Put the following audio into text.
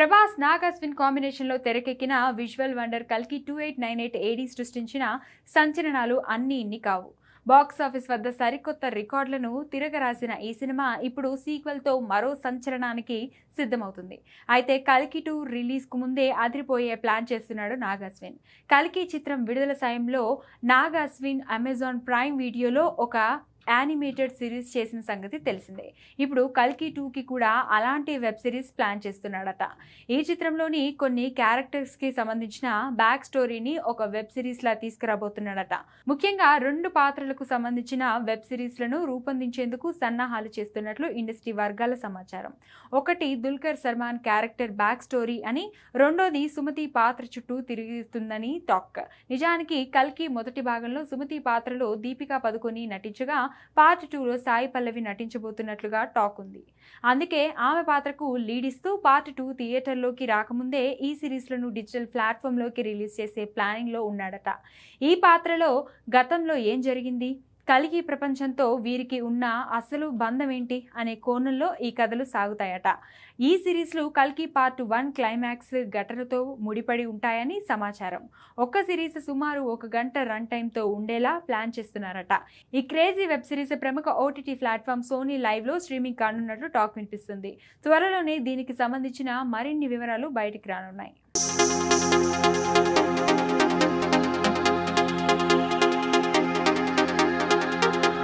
ప్రభాస్ నాగ్ అశ్విన్ కాంబినేషన్లో తెరకెక్కిన visual wonder కల్కి 2898 ఏడీ సృష్టించిన సంచలనాలు అన్నీ ఇన్ని కావు. బాక్స్ ఆఫీస్ వద్ద సరికొత్త రికార్డులను తిరగరాసిన ఈ సినిమా ఇప్పుడు సీక్వెల్తో మరో సంచలనానికి సిద్ధమవుతుంది. అయితే కల్కి 2 రిలీజ్కు ముందే అదిరిపోయే ప్లాన్ చేస్తున్నాడు నాగ్ అశ్విన్. కల్కి చిత్రం విడుదల సమయంలో నాగ్ అశ్విన్ అమెజాన్ ప్రైమ్ వీడియోలో ఒక యానిమేటెడ్ సిరీస్ చేసిన సంగతి తెలిసిందే. ఇప్పుడు కల్కి 2కి కూడా అలాంటి వెబ్ సిరీస్ ప్లాన్ చేస్తున్నాడట. ఈ చిత్రంలోని కొన్ని క్యారెక్టర్స్కి సంబంధించిన బ్యాక్ స్టోరీని ఒక వెబ్ సిరీస్లా తీసుకురాబోతున్నాడట. ముఖ్యంగా 2 పాత్రలకు సంబంధించిన వెబ్ సిరీస్లను రూపొందించేందుకు సన్నాహాలు చేస్తున్నట్లు ఇండస్ట్రీ వర్గాల సమాచారం. ఒకటి Dulquer Salman character back story అని, రెండోది సుమతి పాత్ర చుట్టూ తిరుగుతుందని టాక్. నిజానికి కల్కి మొదటి భాగంలో సుమతి పాత్రలో దీపికా పదుకొని నటించగా పార్ట్ 2లో సాయి పల్లవి నటించబోతున్నట్లుగా టాక్ ఉంది. అందుకే ఆమె పాత్రకు లీడ్ ఇస్తూ పార్ట్ 2 థియేటర్లోకి రాకముందే ఈ సిరీస్లను డిజిటల్ ప్లాట్ఫామ్లోకి రిలీజ్ చేసే ప్లానింగ్లో ఉన్నాడట. ఈ పాత్రలో గతంలో ఏం జరిగింది, కల్కి ప్రపంచంతో వీరికి ఉన్న అసలు బంధం ఏంటి అనే కోణంలో ఈ కథలు సాగుతాయట. ఈ సిరీస్లు కల్కి పార్ట్ 1 క్లైమాక్స్ ఘటనతో ముడిపడి ఉంటాయని సమాచారం. ఒక్క సిరీస్ సుమారు 1 గంట రన్ టైంతో ఉండేలా ప్లాన్ చేస్తున్నారట. ఈ క్రేజీ వెబ్ సిరీస్ ప్రముఖ ఓటీటీ ప్లాట్ఫామ్ సోనీ లైవ్లో స్ట్రీమింగ్ కానున్నట్లు టాక్ వినిపిస్తుంది. త్వరలోనే దీనికి సంబంధించిన మరిన్ని వివరాలు బయటికి రానున్నాయి.